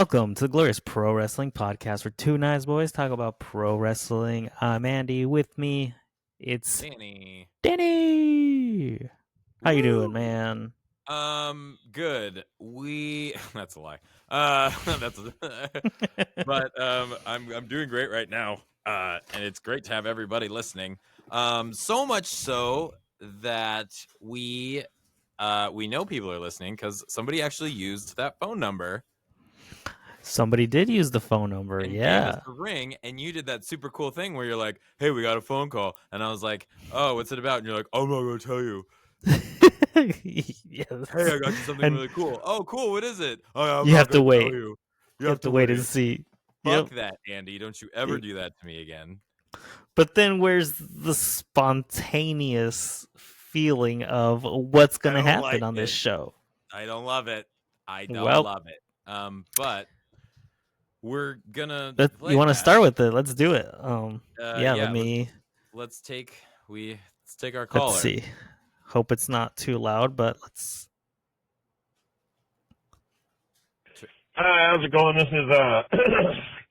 Welcome to the Glorious Pro Wrestling Podcast, where two nice boys talk about pro wrestling. I'm Andy. With me, it's Danny. Danny. How you doing, Woo! man? Good. That's a lie. That's but I'm doing great right now. And it's great to have everybody listening. So much so that we know people are listening because somebody actually used that phone number Somebody did use the phone number, and gave us yeah. a ring, and you did that super cool thing where you're like, "Hey, we got a phone call," and I was like, "Oh, what's it about?" And you're like, "I'm not gonna tell you." Yes. Hey, I got you something And really cool. Oh, cool. What is it? Oh, I'm you not have to gonna tell wait. you. You You have have to to wait and wait. see. Fuck Yep. that, Andy. Don't you ever do that to me again. But then where's the spontaneous feeling of what's I going to don't happen like on this it. show? I don't love it. I don't Well, love it. But we're gonna you play want to that. start with it? Let's do it. Yeah, Yeah. let's Let's take our let's caller. see. Hope it's not too loud, but let's. Hi, how's it going? This is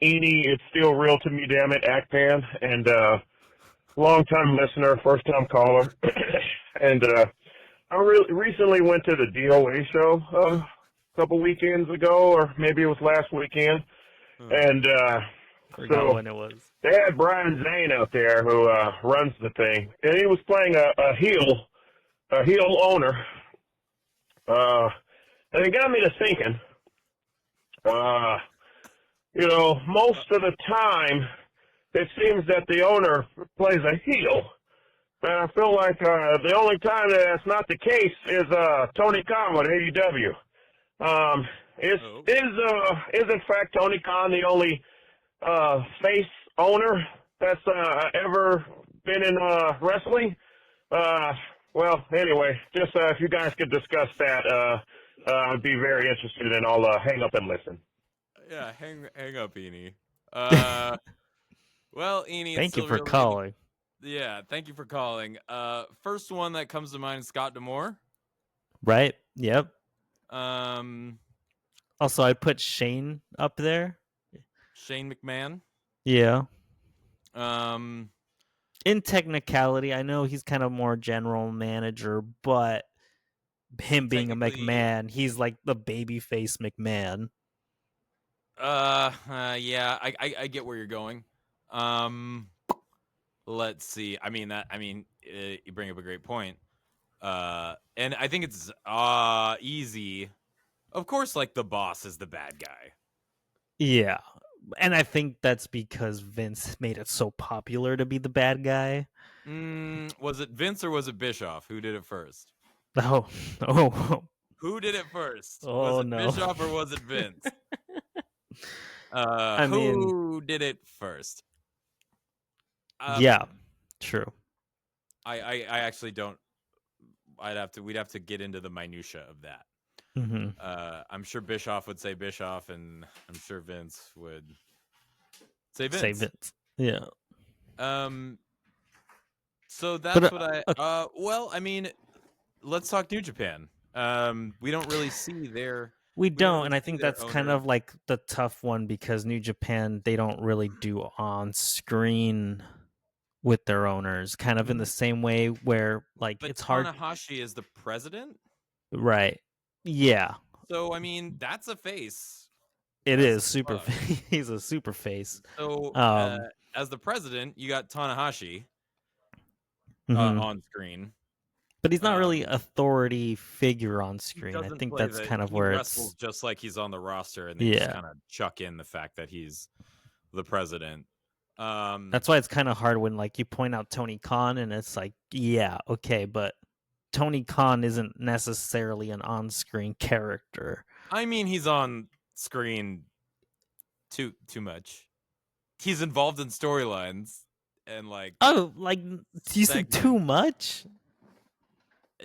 Edie. It's still real to me, damn it, Act-Fan, and long time listener, first time caller. And I recently went to the DOA show a couple weekends ago, or maybe it was last weekend, Huh. and Forgot so when it was. they had Brian Zane out there who runs the thing, and he was playing a heel owner, and it got me to thinking. Most of the time, it seems that the owner plays a heel. And I feel like the only time that that's not the case is Tony Khan with AEW. Oh. Is in fact Tony Khan the only face owner that's ever been in wrestling? Well, anyway, just if you guys could discuss that, I'd be very interested, and I'll hang up and listen. Yeah, hang up, Eni. Well, Eni, it's Thank you still for real to me. calling. Yeah, thank you for calling. First one that comes to mind is Scott D'Amore. Right? Yep. Um, Also, I put Shane up there. Shane McMahon. Yeah. Um, In technicality, I know he's kind of more general manager, but him being a technically, McMahon, he's like the babyface McMahon. yeah, I get where you're going. Let's see. You bring up a great point. And I think it's easy. Of course, like the boss is the bad guy. Yeah. And I think that's because Vince made it so popular to be the bad guy. Was it Vince or was it Bischoff? Who did it first? Oh, oh, Who did it first? Was oh it no. Bischoff or was it Vince? I mean, Who did it first? yeah, true. I actually don't. We'd have to get into the minutia of that. Mm-hmm. I'm sure Bischoff would say Bischoff, and I'm sure Vince would say Say Vince. Vince. Yeah. So But that's what I. Well, I mean, let's talk New Japan. We don't really see their. we We don't don't, really and I see think their that's kind owner. of like the tough one because New Japan, they don't really do on screen with their owners, kind of in the same way where like But it's hard. Tanahashi is the president, Right. Yeah. so I mean that's a face It as is super fuck. he's a super face. So Um as the president, you got Tanahashi mhm. on screen. But he's not really Um, authority figure on he screen. I doesn't think play that's the. kind of He where wrestles it's just like he's on the roster, and they just yeah. kind of chuck in the fact that he's the president. Um, That's why it's kind of hard when like you point out Tony Khan and it's like, yeah, okay, but Tony Khan isn't necessarily an on-screen character. I mean, he's on screen too much. He's involved in storylines and like Oh, like you said segments. too much?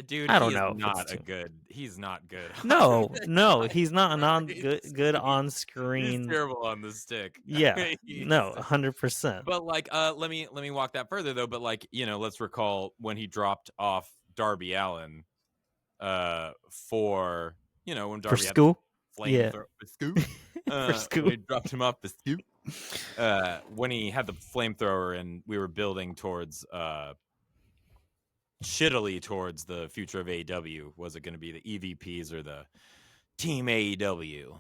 Dude, I he don't is know if it's not a too. good. He's not good. No, he's not an on He's good on he's screen. terrible on the stick. Yeah, no, He's- 100%. but like, let me walk that further though. But like, let's recall when he dropped off Darby Allin, for when For Darby had the school, yeah. flamethrower scoop. scoop. We dropped him off the scoop. When he had the flamethrower and we were building towards shittily towards the future of AEW. Was it going to be the EVPs or the Team AEW?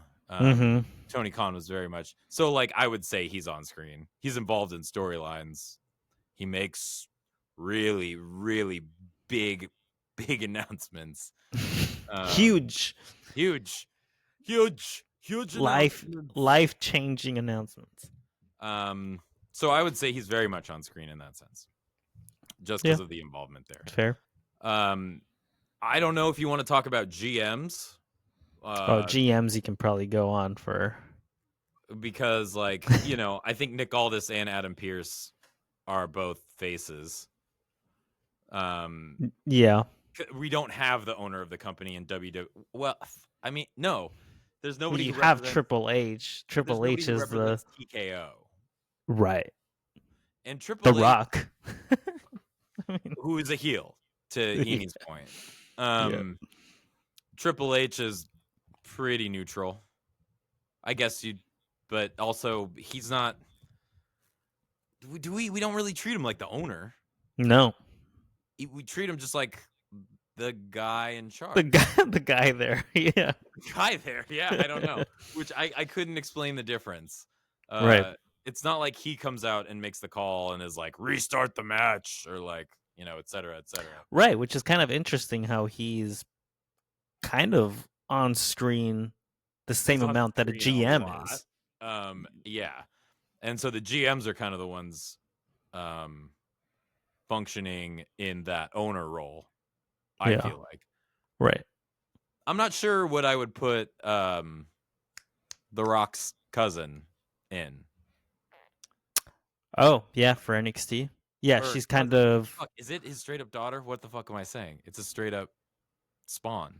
Tony Khan was very much so. Like, I would say he's on screen. He's involved in storylines. He makes really, really big Huge life-changing announcements. So I would say he's very much on screen in that sense, just because of the involvement there. Fair. I don't know if you want to talk about GMs. GMs, you can probably go on for, because, like, you know, I think Nick Aldis and Adam Pearce are both faces. Yeah. We don't have the owner of the company in WWE. Well, I mean, no, there's nobody. You who have Triple H. Triple H is the TKO, right, and Triple The H, Rock, who is a heel. To Eni's point, Triple H is pretty neutral, I guess but also he's not. We don't really treat him like the owner. No, we treat him just like the guy in charge. The guy there, yeah. Guy there, yeah. I don't know, which I couldn't explain the difference. Right. It's not like he comes out and makes the call and is like, restart the match, or like, you know, et cetera, et cetera. Right, which is kind of interesting how he's kind of on screen the same amount that a GM is. Yeah. And so the GMs are kind of the ones functioning in that owner role, I feel like. Right. I'm not sure what I would put The Rock's cousin in. Oh, yeah, for NXT. Yeah, she's kind of... Fuck, is it his straight up daughter? What the fuck am I saying? It's a straight up spawn.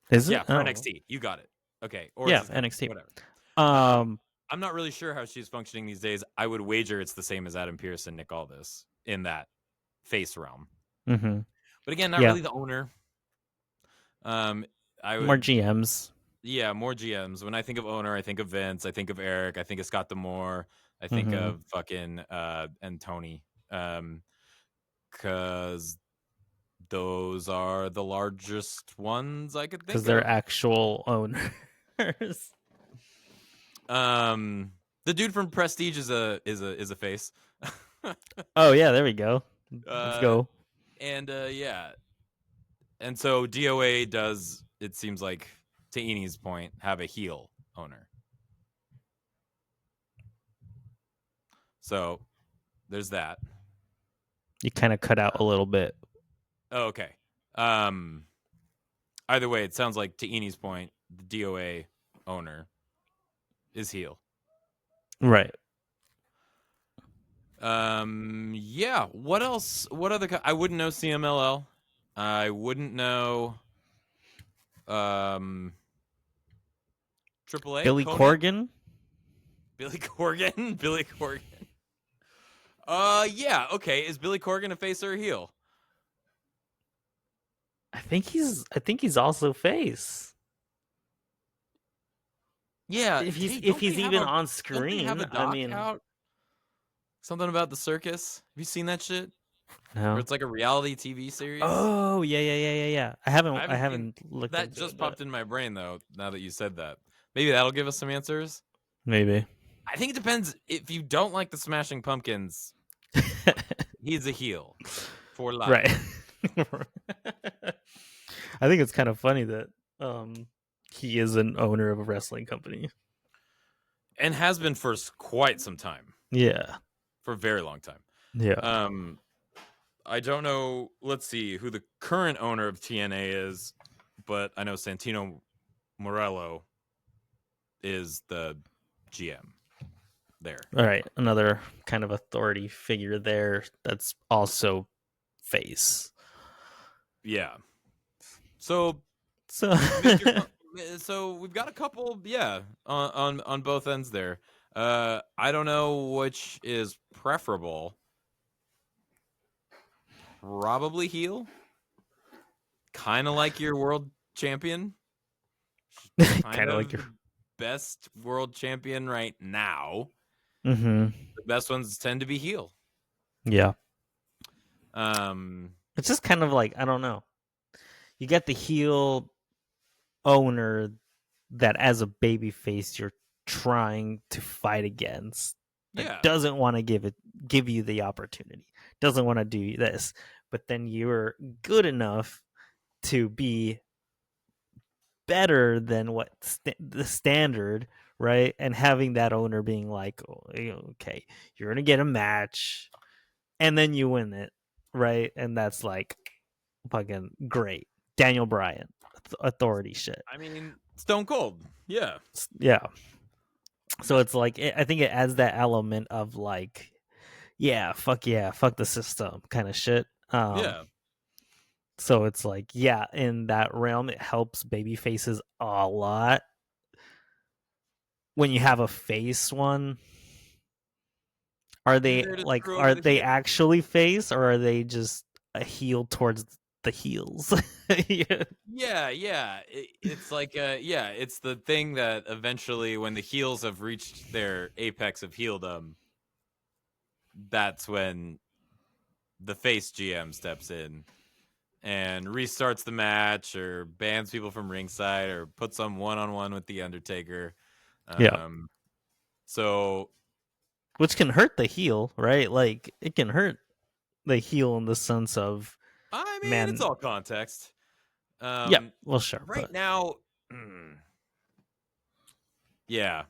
Is it? Yeah, for NXT. You got it. Okay. Or yeah, NXT. Whatever. I'm not really sure how she's functioning these days. I would wager it's the same as Adam Pearce and Nick Aldis in that face realm. Mm-hmm. But again, not really the owner. More GMs. Yeah, more GMs. When I think of owner, I think of Vince. I think of Eric. I think of Scott D'Amore. I think of fucking and Tony. Because those are the largest ones I could think of. Because they're actual owners. The dude from Prestige is a face. Oh yeah, there we go. Let's go. And yeah. And so DOA does, it seems like, to Eni's point, have a heel owner. So there's that. You kind of cut out a little bit. Oh, okay. Either way, it sounds like, to Eni's point, the DOA owner is heel. Right. Yeah. What else? What other? I wouldn't know CMLL. I wouldn't know. AAA. Billy Corgan. Billy Corgan. Billy Corgan. Yeah. Okay. Is Billy Corgan a face or a heel? I think he's also face. Yeah. If he's even on screen, I mean, something about the circus. Have you seen that shit? No. Where it's like a reality TV series. Oh yeah. I haven't looked. That just popped in my brain though. Now that you said that, maybe that'll give us some answers. Maybe. I think it depends. If you don't like the Smashing Pumpkins, he's a heel for life. Right. I think it's kind of funny that he is an owner of a wrestling company. And has been for quite some time. Yeah. For a very long time. Yeah. I don't know, let's see who the current owner of TNA is, but I know Santino Morello is the GM there. All right, another kind of authority figure there that's also face. Yeah. So we've got a couple, on both ends there. I don't know which is preferable. Probably heel. Kind of like your world champion. Kind of like your best world champion right now, Mm-hmm. the best ones tend to be heel. Yeah. Um, It's just kind of like, I don't know. You get the heel owner that as a babyface you're trying to fight against, that yeah, doesn't want to give you the opportunity, doesn't want to do this, but then you're good enough to be better than what the standard, right? And having that owner being like, oh, okay, you're gonna get a match, and then you win it, right? And that's like fucking great. Daniel Bryan, authority shit. I mean, Stone Cold. Yeah, Yeah. So it's like I think it adds that element of like, yeah, fuck the system kind of shit. yeah. So it's like, yeah, in that realm, it helps baby faces a lot. When you have a face one, are You're they there to like, screw over are the they heel. actually face, or are they just a heel towards the heels? Yeah. Yeah. It's like, yeah, it's the thing that eventually, when the heels have reached their apex of heeldom, that's when the face GM steps in and restarts the match, or bans people from ringside, or puts them one-on-one with the Undertaker. Yeah. So Which can hurt the heel, right? Like it can hurt the heel in the sense of, I mean, it's man, all context. yeah, well, sure, Right but now, yeah.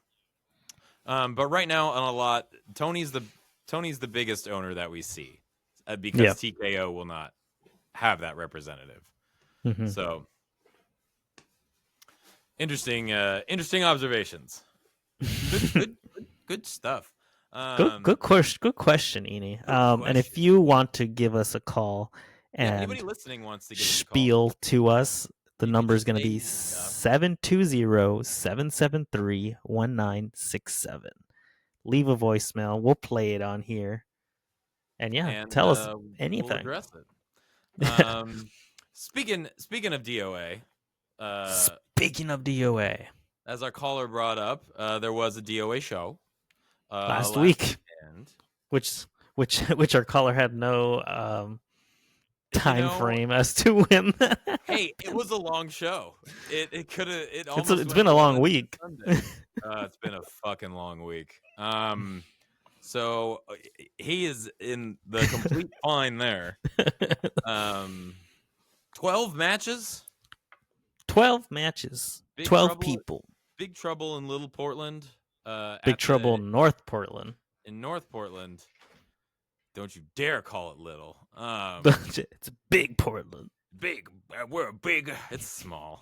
But right now, on a lot, Tony's the biggest owner that we see, yeah. because TKO will not have that representative. Mm-hmm. So interesting observations. Good stuff. Good question, Eni. And if Question. you want to give us a call Yeah, anybody and listening wants to give us a call. spiel to us, the You can number is just going to say be stuff. 720-773-1967. Leave a voicemail. We'll play it on here. And yeah, And tell us we'll anything. address it. Speaking of DOA, Speaking of DOA, as our caller brought up, there was a DOA show last week, weekend. which our caller had no time know, frame as to when. Hey, it was a long show. It could have. It almost. It's been a long week. It's been a fucking long week. So he is in the complete fine there. 12 matches. 12 matches. Big 12 trouble, people. Big trouble in Little Portland. Big trouble in North Portland. In North Portland. Don't you dare call it little. It's big Portland. Big. We're big. It's small.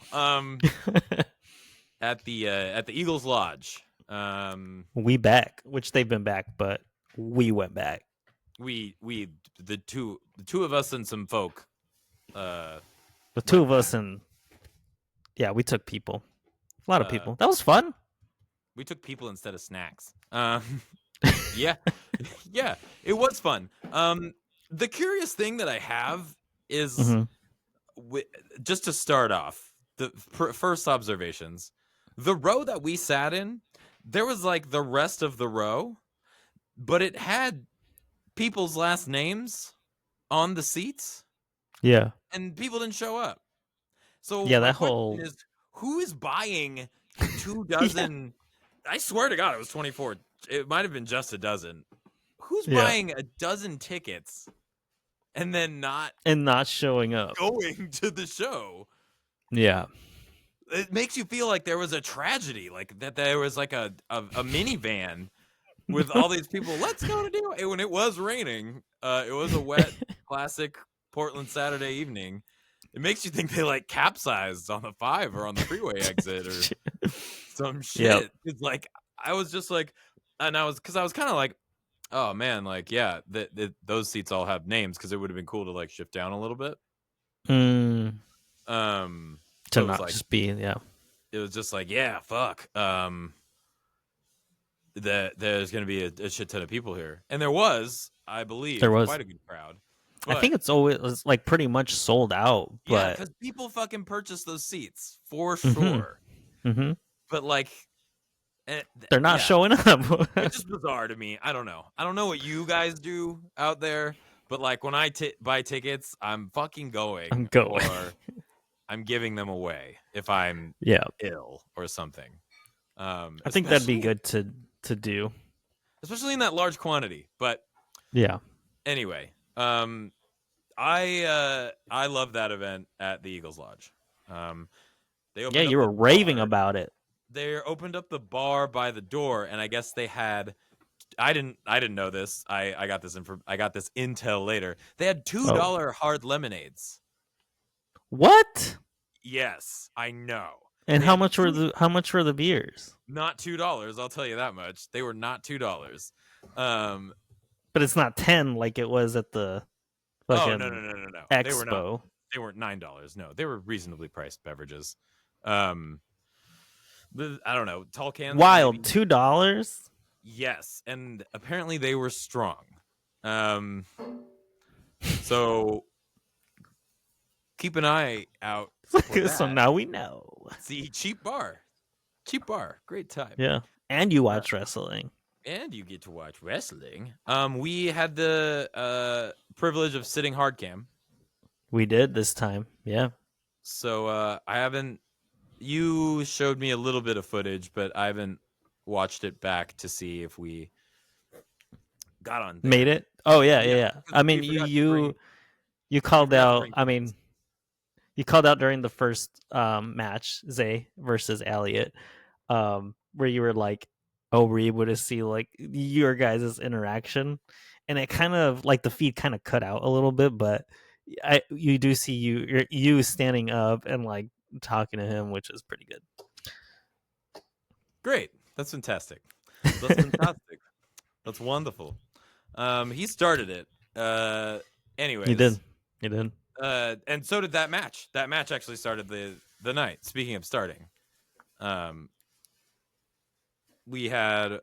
At the Eagles Lodge. We back, which they've been back, but we went back. We the two of us and some folk. The two of us, and yeah, we took people. A lot of people. That was fun. We took people instead of snacks. Yeah, yeah, it was fun. The curious thing that I have is, just to start off, the first observations. The row that we sat in, there was like the rest of the row, but it had people's last names on the seats. Yeah. And people didn't show up. So yeah, my that question whole is, who is buying 2 dozen? I swear to God, it was 24. It might have been just a dozen. Who's buying a dozen tickets and then not showing up, going to the show? Yeah. It makes you feel like there was a tragedy, like that there was like a minivan with all these people. Let's go to DOA. When it was raining, it was a wet, classic Portland Saturday evening. It makes you think they like capsized on the 5 or on the freeway exit or some shit. Yep. It's like, I was just like, and I was kind of like, oh man, like, yeah, those seats all have names, because it would have been cool to like shift down a little bit. To so not like, just be, it was just like, yeah, fuck. There's going to be a shit ton of people here. And there was, I believe, quite a good crowd. But I think it's always like pretty much sold out. But yeah, because people fucking purchased those seats for sure. Mm-hmm. But like, They're not yeah, showing up. it's just bizarre to me. I don't know. I don't know what you guys do out there, but like when I buy tickets, I'm fucking going, I'm going. or I'm giving them away if I'm Yeah, ill or something. I think that'd be Especially good to do. especially in that large quantity. But Yeah, anyway, I love that event at the Eagles Lodge. They yeah, opened up you the were raving bar. about it. They opened up the bar by the door, and I guess they had. I didn't know this. I got this I got this intel later. They had $2 Oh, hard lemonades. what? Yes, I know. And They had how much were the beers? not $2. I'll tell you that much. They were not $2. Um. But it's not 10 like it was at the Oh no fucking They were not. expo. They weren't $9. No, they were reasonably priced beverages. Um. I don't know. Tall cans. Wild, Maybe? $2. Yes, and apparently they were strong. So keep an eye out for So that. now we know. See, cheap bar, great time. Yeah, and you watch wrestling. And you get to watch wrestling. We had the privilege of sitting hard cam. We did this time. Yeah. So I haven't. You showed me a little bit of footage, but I haven't watched it back to see if we got on there. Made it? Oh yeah, Yeah, yeah. because I mean, we forgot to bring- you called forgot to out. bring I mean, you called out during the first match, Zay versus Elliot, where you were like, "Oh, were you able to see like your guys' interaction?" And it kind of like the feed kind of cut out a little bit, but you do see you standing up and like talking to him, which is pretty good. Great. That's fantastic. That's fantastic. That's wonderful. He started it. Anyways. You did. You did. And so did that match. That match actually started the night. Speaking of starting. We had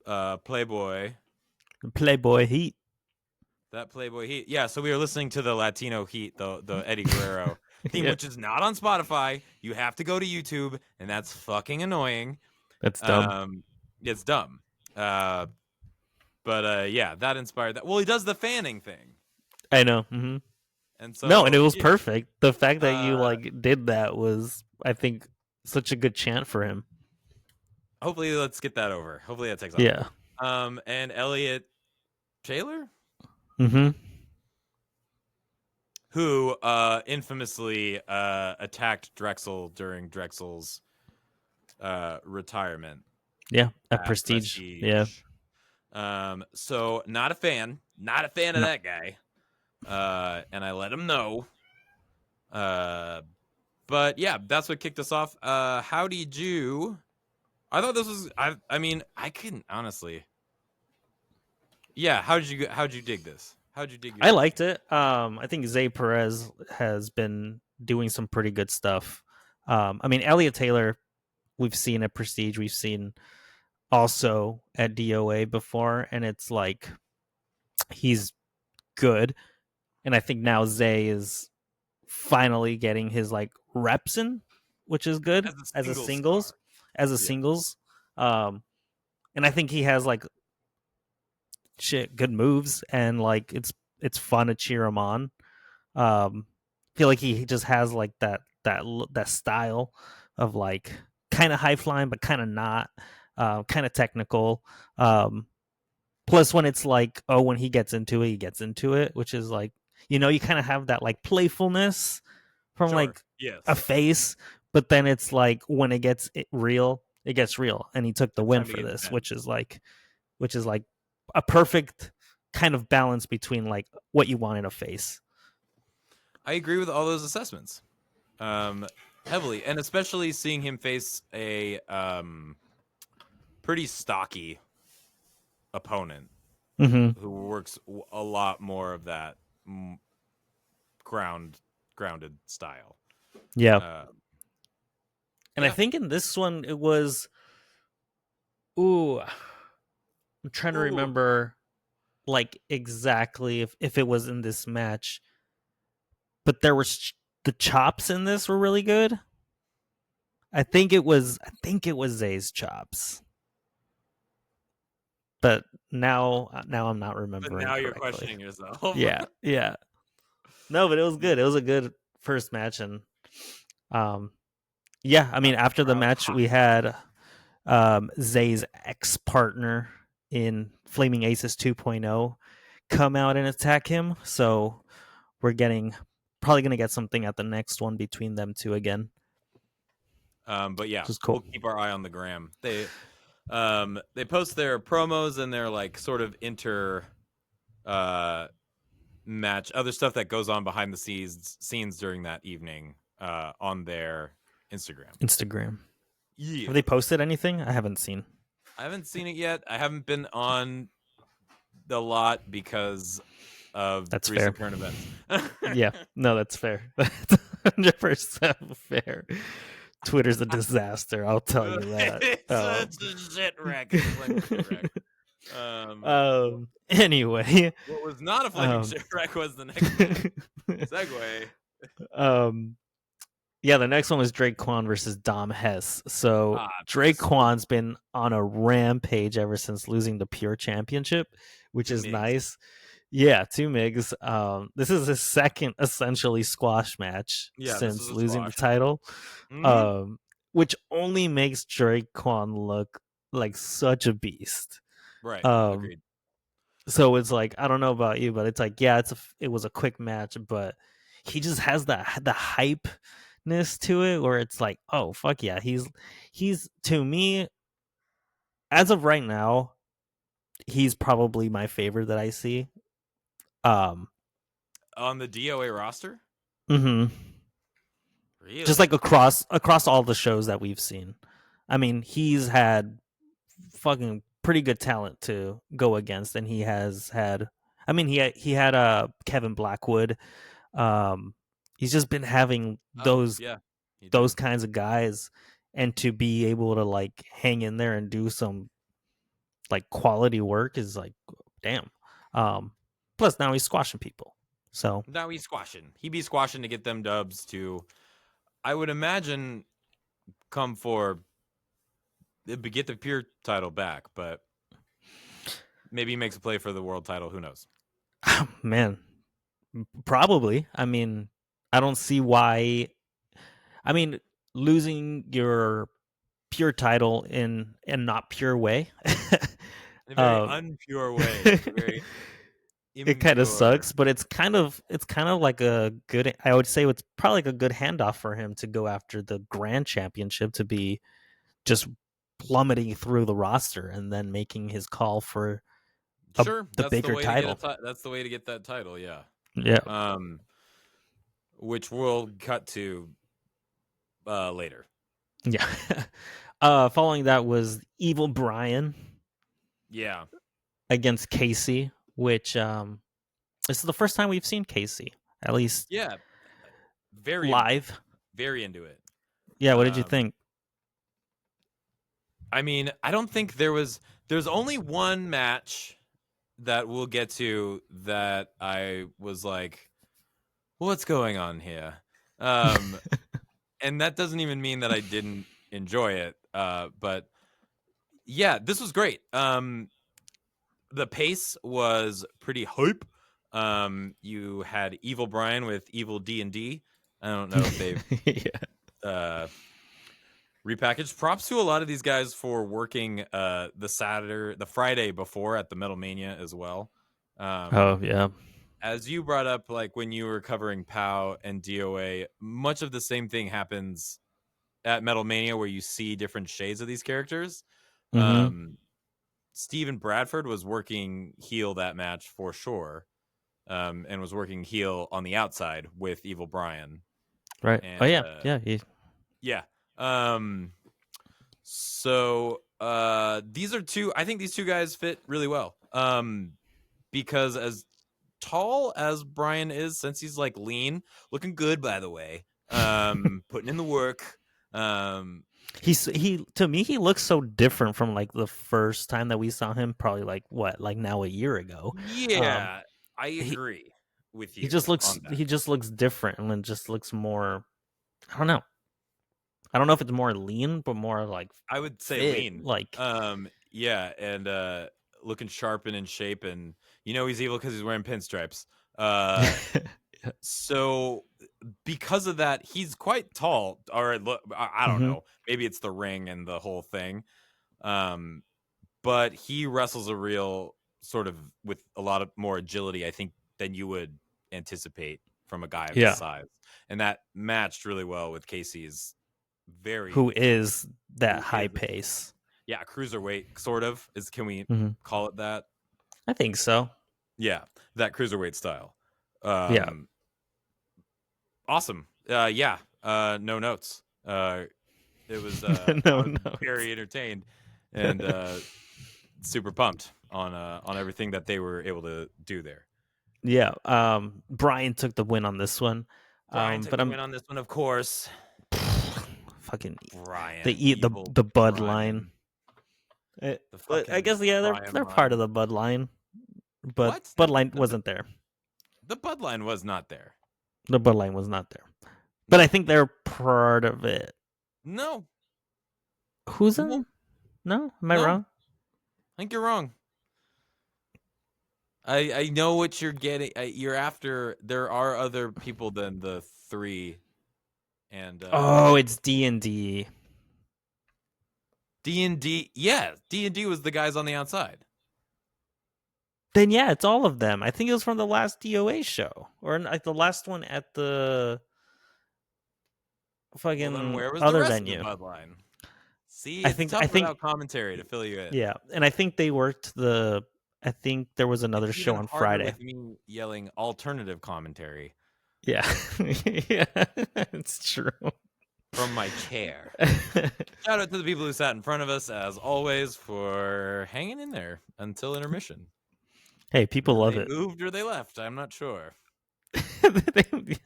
Playboy. Playboy Heat. That Playboy Heat. Yeah, so we were listening to the Latino Heat, the Eddie Guerrero theme, Yeah. which is not on Spotify. You have to go to YouTube, and that's fucking annoying. That's dumb. It's dumb. But yeah, that inspired that. Well, he does the fanning thing. I know. Mm-hmm. And so No, and it was yeah, perfect. The fact that you like did that was, I think, such a good chant for him. hopefully let's get that over. Hopefully that takes off. Yeah. And Elliot Taylor, Mm-hmm. who infamously attacked Drexel during Drexel's retirement. Yeah. at Prestige. Yeah. So not a fan of that guy. And I let him know. But yeah, that's what kicked us off. How did you? I thought this was. I mean, I couldn't honestly. Yeah, how'd you dig this? How'd you dig? I liked it. I think Zay Perez has been doing some pretty good stuff. I mean, Elliot Taylor, we've seen at Prestige, we've seen also at DOA before, and it's like he's good. And I think now Zay is finally getting his like reps in, which is good as a singles. And I think he has like good moves, and like it's fun to cheer him on. Feel like he just has like that style of like kind of high flying but kind of not, kind of technical. Plus when it's like, oh, when he gets into it, which is like, you kind of have that like playfulness from like a face, but then it's like when it gets real, and he took the win for this, which is like a perfect kind of balance between like what you want in a face. I agree with all those assessments, heavily, and especially seeing him face a pretty stocky opponent who works a lot more of that grounded style. Yeah. And I think in this one it was, I'm trying to remember like exactly if it was in this match, but there was the chops in this were really good. I think it was Zay's chops. But now I'm not But remembering now you're correctly. questioning yourself. Yeah. No, but it was good. It was a good first match, and yeah, I mean, after the match, we had Zay's ex-partner in Flaming Aces 2.0 come out and attack him. So we're probably going to get something at the next one between them two again. But yeah, which is cool. We'll keep our eye on the gram. They post their promos and their like sort of match other stuff that goes on behind the scenes during that evening on their Instagram. Yeah. Have they posted anything? I haven't seen. I haven't seen it yet. I haven't been on the lot because of That's recent fair. current events. Yeah, no, that's fair. That's 100% fair. Twitter's a disaster. I'll tell you that. It's a shit wreck. It's a flaming shit wreck. Anyway, what was not a flaming shit wreck was the next one. Segue. Yeah, the next one was Drake Quan versus Dom Hess. So Drake Quan's been on a rampage ever since losing the Pure Championship, which is nice. Yeah, 2 Migs. This is his second essentially squash match since losing the title. Which only makes Drake Quan look like such a beast. Right. Agreed. So it's like, I don't know about you, but it's like, yeah, it was a quick match, but he just has the hypeness to it where it's like, oh fuck yeah, he's to me, as of right now, he's probably my favorite that I see. On the DOA roster? Mm-hmm. Really? Just like across all the shows that we've seen. I mean, he's had fucking pretty good talent to go against, and he has had. I mean, he had Kevin Blackwood. He's just been having those kinds of guys, and to be able to like hang in there and do some like quality work is like, damn. Plus now he's squashing people. So now he's squashing. He be squashing to get them dubs to, I would imagine, come for get the Pure title back, but maybe he makes a play for the world title. Who knows? Man, probably. I mean, I don't see why. I mean, losing your Pure title in a not pure way, in a very unpure way. Very it kind of sucks, but it's kind of like a good. I would say it's probably like a good handoff for him to go after the Grand Championship, to be just plummeting through the roster and then making his call for the bigger title. That's the way to get that title. Yeah. Yeah. Which we'll cut to later. Yeah. Following that was Evil Brian. Yeah. Against Casey, which this is the first time we've seen Casey, at least. Yeah. Very live. Very into it. Yeah, what did you think? I mean, I don't think there's only one match that we'll get to that I was like, what's going on here? And that doesn't even mean that I didn't enjoy it. But yeah, this was great. The pace was pretty hype. You had Evil Brian with Evil D&D. I don't know if they've repackaged. Props to a lot of these guys for working the Friday before at the Metal Mania as well. As you brought up, like when you were covering POW and DOA, much of the same thing happens at Metal Mania where you see different shades of these characters. Mm-hmm. Steven Bradford was working heel that match for sure, and was working heel on the outside with Evil Brian. Right. And, yeah. So these are two. I think these two guys fit really well. Because as tall as Brian is, since he's like lean, looking good by the way, putting in the work. He to me he looks so different from like the first time that we saw him, probably like now a year ago. Yeah, I agree with you. He just looks different and just looks more, I don't know. I don't know if it's more lean, but more like I would say fit. lean. Like, Yeah, and looking sharp and in shape, and he's evil because he's wearing pinstripes. So because of that, he's quite tall. Or I don't Mhm. know. Maybe it's the ring and the whole thing. But he wrestles a real sort of with a lot of more agility, I think, than you would anticipate from a guy of his Yeah. size, and that matched really well with Casey's very Who is that who high is pace? yeah, cruiserweight sort of is. Can we Mhm. call it that? I think so. Yeah, that cruiserweight style. Yeah. Awesome. Yeah. No notes. It was. I No, was no. very entertained and super pumped on everything that they were able to do there. Yeah. Brian took the win on this one. Brian took But the I'm win on this one, of course. fucking they Brian, eat evil the Bud line. Brian, the But I fucking guess yeah, Brian they're part of line. the Bud line. But What? Bud line wasn't there. The Bud line was not there. The Bud line was not there. But I think they're part of it. No, Who's no, in? No, am I no. wrong? I think you're wrong. I know what you're getting. You're after. There are other people than the three, and Oh, it's D&D. D&D. Yeah, D&D was the guys on the outside. Then yeah, it's all of them. I think it was from the last DOA show or like the last one at the Well, then fucking where was the other rest of the venue. Bud line? See, I it's think tough I think without commentary to fill you in. yeah, and I think they worked the. I think there was another It's show even on harder Friday. with me yelling alternative commentary Yeah, yeah, it's true. from my chair. Shout out to the people who sat in front of us, as always, for hanging in there until intermission. Hey, people Then love they it. moved or they left. I'm not sure. they,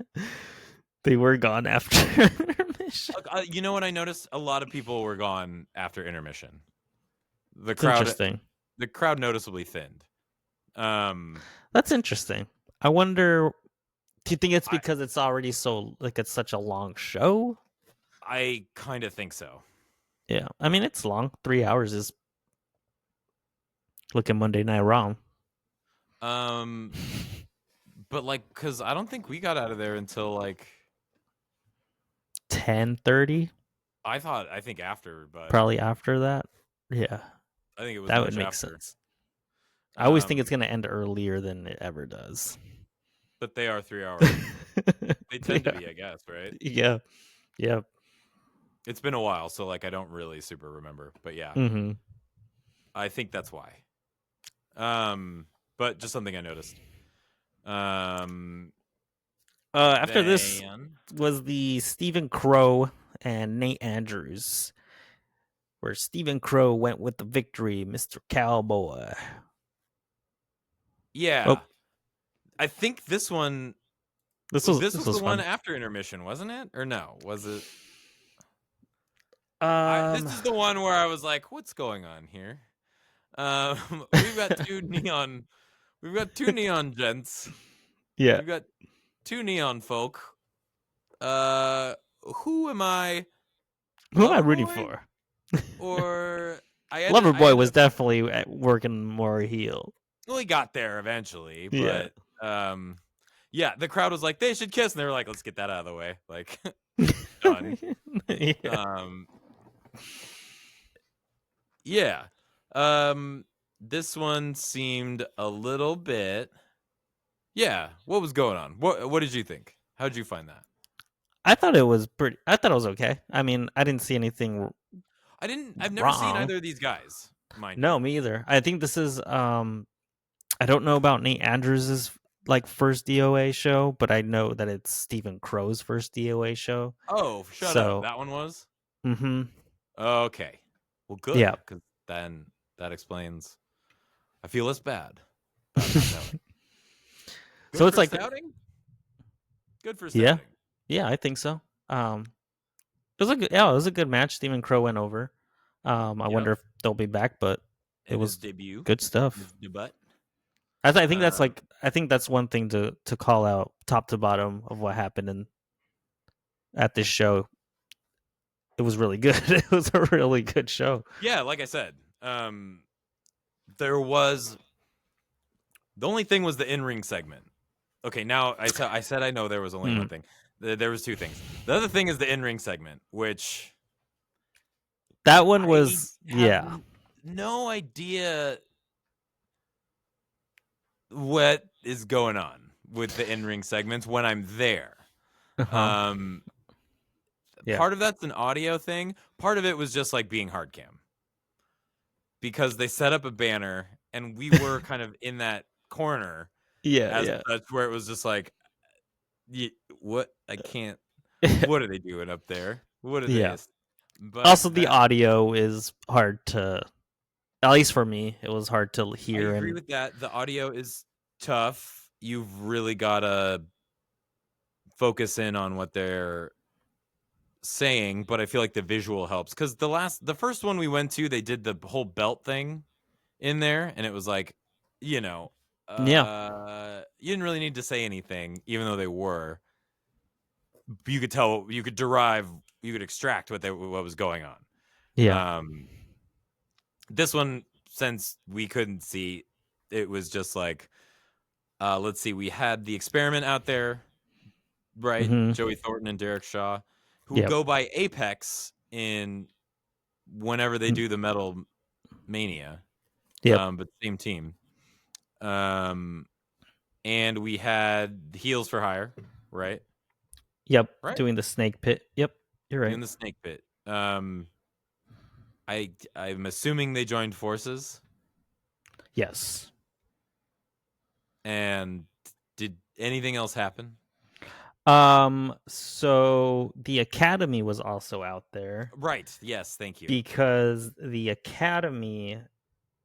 they were gone after intermission. Look, you know what I noticed? A lot of people were gone after intermission. The It's crowd, interesting. the crowd noticeably thinned. That's interesting. I wonder. Do you think it's I because it's already so like it's such a long show? I kind of think so. Yeah, I mean it's long. 3 hours is looking Monday Night Raw. But like, cause I don't think we got out of there until like 10:30, I think after, but probably after that. Yeah, I think it was that much would make after. sense. I always think Um, it's gonna end earlier than it ever does. but they are 3 hours. They tend to Yeah. be, I guess, right? Yeah, yeah. It's been a while, so like I don't really super remember, but yeah, Mm-hmm. I think that's why. But just something I noticed. After this Then was the Stephen Crow and Nate Andrews, where Stephen Crow went with the victory, Mr. Cowboy. yeah, Oh, I think this one. this This was was the one fun. after intermission, wasn't it? Or no? Was it? Um, This is the one where I was like, "What's going on here?" We've got two neon. We've got two neon gents. yeah. We've got two neon folk. Who am I? Who am I rooting Loverboy? for? Or I Loverboy ended was up. definitely working more heel. Well, he got there eventually, Yeah. but yeah, the crowd was like, "They should kiss," and they were like, "Let's get that out of the way." Like, done. Yeah. Um, yeah. This one seemed a little bit. Yeah. What was going on? What did you think? How did you find that? I thought it was pretty. I thought it was okay. I mean, I didn't see anything I've never seen wrong. either of these guys, mind No, you. me either. I think this is. I don't know about Nate Andrews' like first DOA show, but I know that it's Stephen Crow's first DOA show. Oh, shut up. So, That one was? mm-hmm. Okay. Well, good. Yeah. Because then that explains. I feel less bad about not knowing. Good So it's for like, scouting? Good for yeah, scouting. yeah, I think so. It was a good, yeah, it was a good match. Stephen Crow went over. I Yep. wonder if they'll be back, but it In his was debut. good stuff. His debut. I think that's like I think that's one thing to call out top to bottom of what happened at this show. it was really good. It was a really good show. Yeah, like I said, there was the only thing was the in-ring segment. Okay, now I said I know there was only one thing. There was two things. The other thing is the in-ring segment, which That one I was have no idea what is going on with the in-ring segments when I'm there. Uh-huh. Yeah. Part of that's an audio thing. Part of it was just like being hard cam because they set up a banner and we were kind of in that corner as Yeah. such where it was just like, what? I can't. What are they doing up there? What are Yeah. they? But Also, the audio is hard to, at least for me, it was hard to I hear. agree And with that. The audio is tough. You've really got to focus in on what they're saying, but I feel like the visual helps because the first one we went to, they did the whole belt thing in there, and it was like, you yeah, didn't really need to say anything, even though they were. You could tell, you could derive, you could extract what was going on. yeah, This one, since we couldn't see, it was just like, let's see, we had the experiment out there, right? Joey Thornton and Derek Shaw, who yep, go by Apex in whenever they do the Metal Mania, yep, but same team. And we had Heels for Hire, right? yep. Right. Doing the snake pit. Yep, you're right. Doing the Snake Pit. I'm assuming they joined forces. Yes. And did anything else happen? So the Academy was also out there. Right. Yes. Thank you. Because the Academy,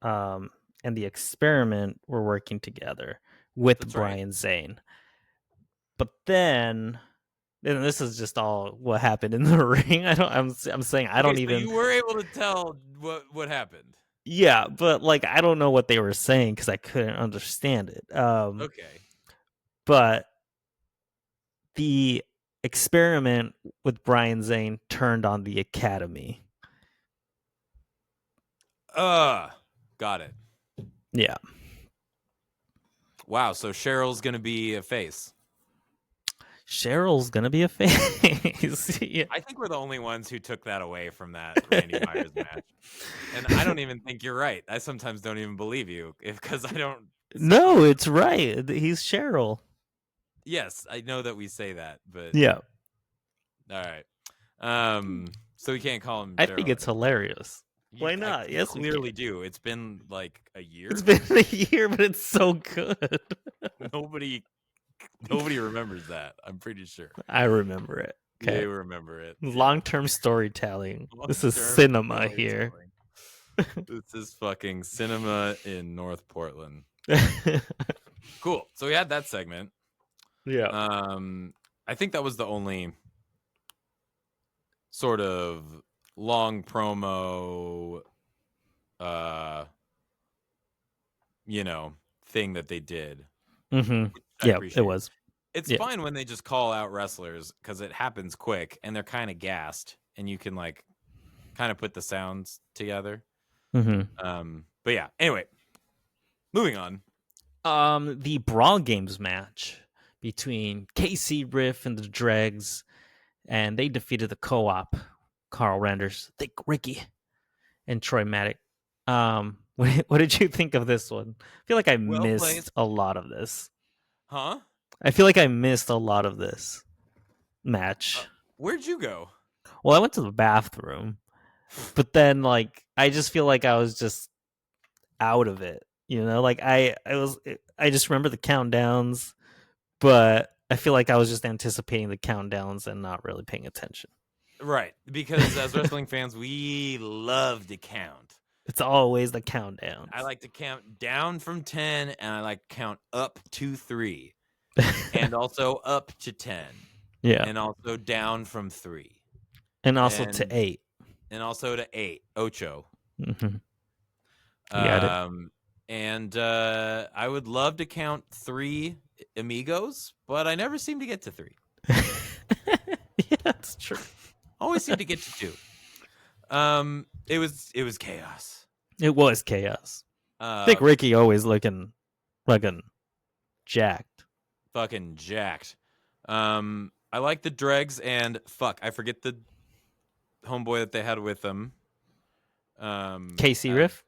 and the Experiment were working together with That's Brian Zane. But then, and this is just all what happened in the ring. I'm saying I don't even. You were able to tell what happened. Yeah, but like I don't know what they were saying because I couldn't understand it. Okay. But the Experiment with Brian Zane turned on the Academy. Got it. Yeah. Wow. So Cheryl's gonna be a face. Cheryl's gonna be a face. Yeah. I think we're the only ones who took that away from that Randy Myers match, and I don't even think you're right. I sometimes don't even believe you because I don't. No, it's right. He's Cheryl. Yes, I know that we say that, but Yeah. all right. So we can't call him. I Cheryl think it's anymore. hilarious. Why not? You Yes, we clearly can. do. It's been like a year. It's been a year, but it's so good. Nobody remembers that. I'm pretty sure. I remember it. Okay. They remember it. Long-term storytelling. This is Long-term cinema here. storytelling. This is fucking cinema in North Portland. Cool. So we had that segment. Yeah. I think that was the only sort of long promo thing that they did. Mm-hmm. Yeah, it was. It's fine when they just call out wrestlers because it happens quick and they're kind of gassed and you can like kind of put the sounds together. Mm-hmm. But yeah, anyway, moving on. The Brawl Games match between KC Riff and the Dregs, and they defeated the Co-op, Carl Renders, Thick Ricky, and Troy Maddock. What did you think of this one? I feel like I missed a lot of this. Huh? I feel like I missed a lot of this match. Where'd you go? Well, I went to the bathroom, but then like I just feel like I was just out of it. You know, like I just remember the countdowns, but I feel like I was just anticipating the countdowns and not really paying attention. Right, because as wrestling fans, we love to count. It's always the countdowns. I like to count down from 10, and I like to count up to 3, and also up to 10. Yeah, and also down from 3, and also to 8, and also to 8. Ocho. Mm-hmm. Got it. And I would love to count 3 amigos, but I never seem to get to 3. Yeah, that's true. Always seem to get you too. It was chaos. It was chaos. I think Uh, Ricky always looking fucking jacked. fucking jacked. I like the dregs and fuck, I forget the homeboy that they had with them. Casey uh, Riff?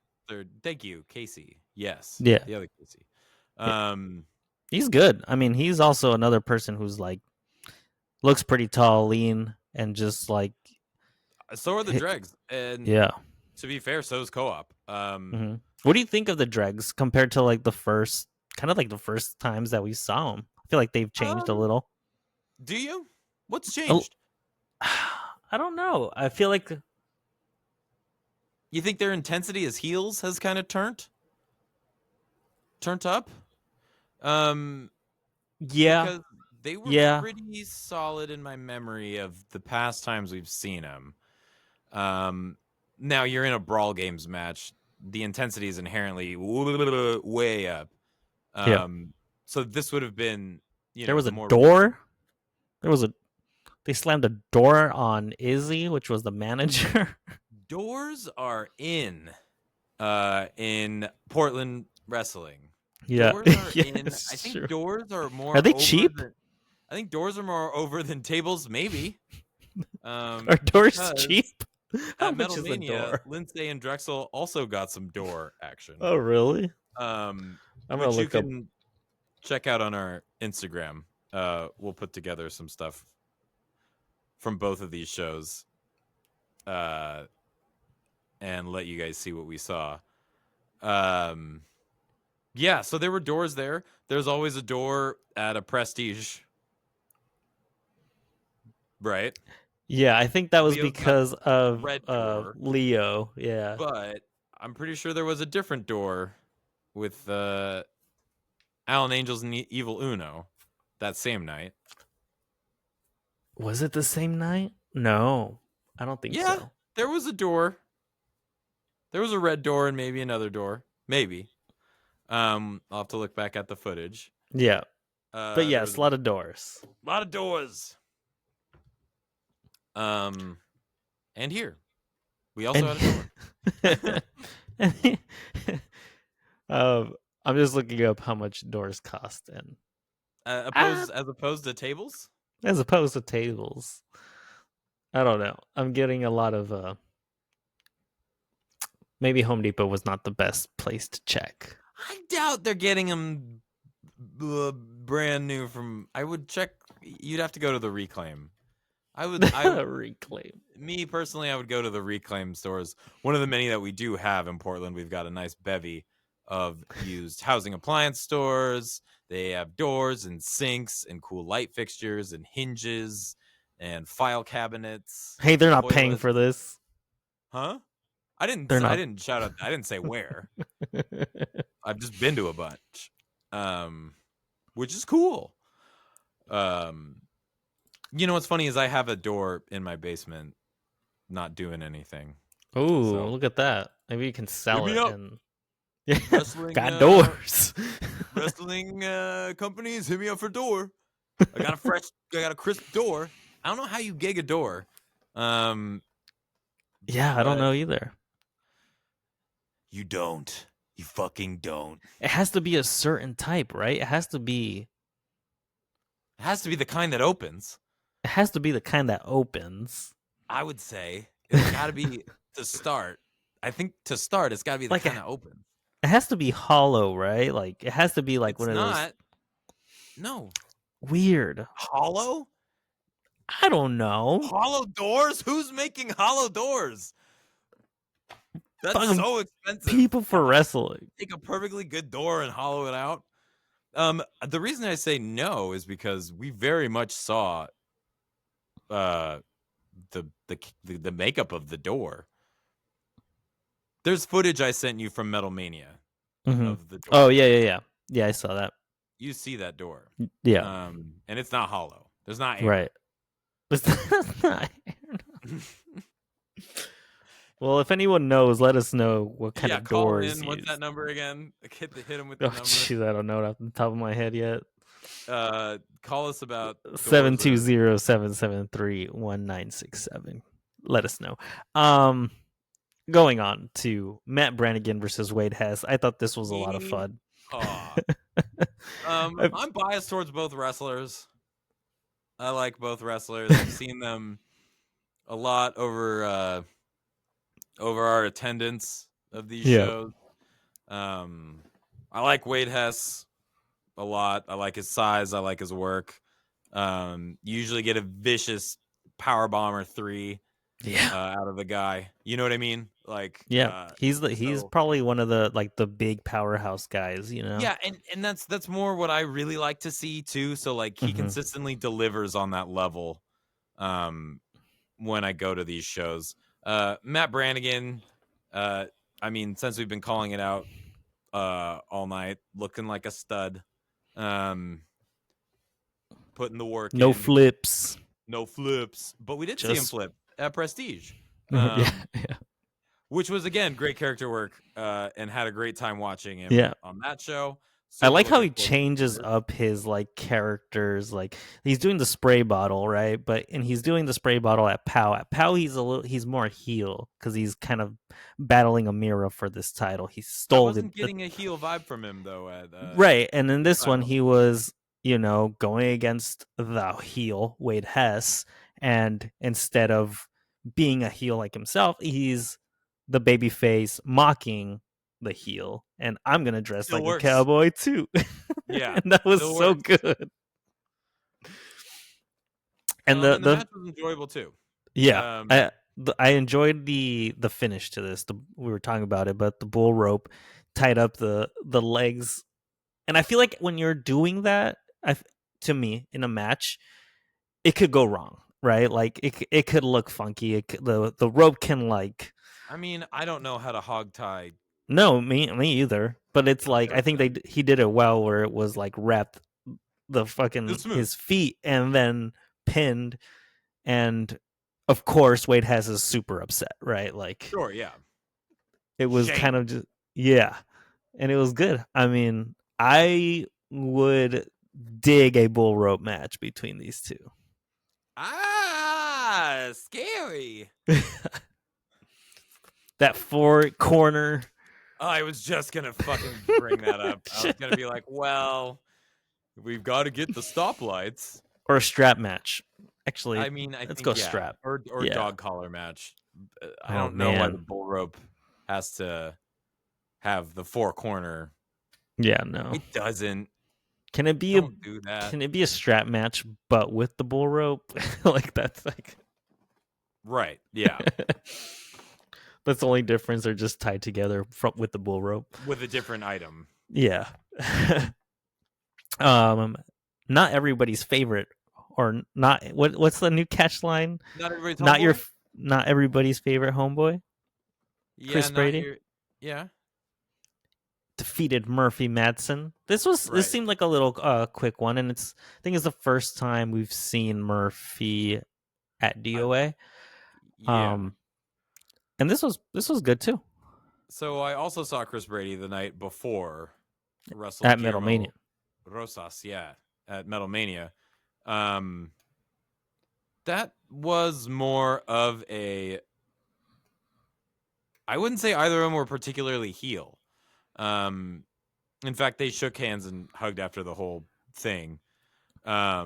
Thank you, Casey. Yes. Yeah. The other Casey. Yeah. He's good. I mean, he's also another person who's like looks pretty tall, lean, and just like So are the dregs. And yeah. to be fair, so is Co-op. What do you think of the dregs compared to like the first times that we saw them? I feel like they've changed a little. Do you? What's changed? I don't know. I feel like You think their intensity as heels has kind of turned up? yeah. Because they were Yeah. pretty solid in my memory of the past times we've seen them. Now you're in a Brawl Games match. The intensity is inherently way up. Yeah. So this would have been, There was the a more door. They slammed a door on Izzy, which was the manager. doors are in Portland wrestling. Yeah. Doors are Yeah, in. it's I think true. doors are more. Are they over cheap? I think doors are more over than tables, maybe. Are doors because cheap? How At much Metal is a Mania, door? Lindsay and Drexel also got some door action. Oh, really? I'm gonna which you look up. can check out on our Instagram. We'll put together some stuff from both of these shows, and let you guys see what we saw. Yeah, so there were doors there. There's always a door at a Prestige, right? Yeah, I think that was Leo's got because of red door. Leo. Yeah. But I'm pretty sure there was a different door with Alan Angels and Evil Uno that same night. Was it the same night? No, I don't think Yeah, so. there was a door. There was a red door and maybe another door. Maybe. I'll have to look back at the footage. Yeah, but There yes, was a lot of doors. a lot of doors. And here we also had a door. I'm just looking up how much doors cost, and as opposed to tables. as opposed to tables, I don't know. I'm getting a lot of maybe Home Depot was not the best place to check. I doubt they're getting them brand new from. I would check. You'd have to go to the Reclaim. I would Reclaim. Me personally, I would go to the Reclaim stores. One of the many that we do have in Portland. We've got a nice bevy of used housing appliance stores. They have doors and sinks and cool light fixtures and hinges and file cabinets. Hey, they're not toilets. paying for this. Huh? I didn't. They're not. I didn't shout out. I didn't say where. I've just been to a bunch, which is cool. You know what's funny is I have a door in my basement, not doing anything. Oh, So- look at that! Maybe you can sell Hit it. me up. And yeah, Wrestling, got doors. Wrestling companies, hit me up for door. I got a crisp door. I don't know how you gig a door. Yeah, I don't But- know either. You don't. You fucking don't. It has to be a certain type, right? It has to be It has to be the kind that opens. the kind that opens. I would say it's got to be to start. I think to start, it's got to be the Like kind that opens. It has to be hollow, right? Like it has to be like It's one of those not. No. weird. Hollow? I don't know. Hollow doors? Who's making hollow doors? That's Fucking so expensive. People for wrestling. Take a perfectly good door and hollow it out. The reason I say no is because we very much saw the makeup of the door. There's footage I sent you from Metal Mania Mhm. of the door. Oh yeah. Yeah, I saw that. You see that door. Yeah, And it's not hollow. There's not air. right. It's not. Well, if anyone knows, let us know what kind of call doors. in. What's used. that number again? Hit him with the Oh, number. jeez, I don't know it off the top of my head yet. Call us about doors. 720-773-1967. Let us know. Going on to Matt Brannigan versus Wade Hess. I thought this was a lot of fun. I'm biased towards both wrestlers. I like both wrestlers. I've seen them a lot over our attendance of these shows. I like Wade Hess a lot. I like his size. I like his work. Usually get a vicious power bomber 3 out of the guy. You know what I mean? Like, he's probably one of the big powerhouse guys, you know? Yeah, and that's more what I really like to see too. So like he consistently delivers on that level when I go to these shows. Matt Brannigan, I mean, since we've been calling it out all night, looking like a stud. Putting the work no in. flips. No flips. But we did see him flip at Prestige. Yeah. Which was, again, great character work and had a great time watching him on that show. I like how he changes up his like characters. Like he's doing the spray bottle, right? And he's doing the spray bottle at Pow. At Pow, he's more heel because he's kind of battling Amira for this title. He stole. I wasn't getting a heel vibe from him though. Right, and in this one, he was going against the heel Wade Hess, and instead of being a heel like himself, he's the babyface mocking the heel, and I'm gonna dress Still like works. a cowboy too. Yeah, and that was so good. And the match was enjoyable too. Yeah, I enjoyed the finish to this. We were talking about it, but the bull rope tied up the legs, and I feel like when you're doing that, to me in a match, it could go wrong, right? Like it could look funky. The rope can like. I mean, I don't know how to hog tie. No, me either. But it's like I think he did it well, where it was like wrapped the fucking his feet and then pinned, and of course Wade Hess is super upset, right? Like sure, yeah. It was kind of just and it was good. I mean, I would dig a bull rope match between these two. Scary. That 4-corner. I was just gonna fucking bring that up. I was gonna be like, well, we've got to get the stoplights or a strap match. Actually, I mean, let's go strap or dog collar match. I don't know why the bull rope has to have the 4-corner. Yeah, no, it doesn't. Can it be do that. Can it be a strap match but with the bull rope? Like that's like right. Yeah. That's the only difference. They're just tied together with the bull rope with a different item. Yeah. Not everybody's favorite, or not. What's the new catch line? Not everybody's homeboy? Not everybody's favorite homeboy. Yeah, Chris Brady. Yeah. Defeated Murphy Madsen. This seemed like a little quick one, and I think it's the first time we've seen Murphy at DOA. And this was good too. So I also saw Chris Brady the night before Russell at Metal Mania. Rosas, at Metal Mania. That was more of a. I wouldn't say either of them were particularly heel. In fact, they shook hands and hugged after the whole thing. But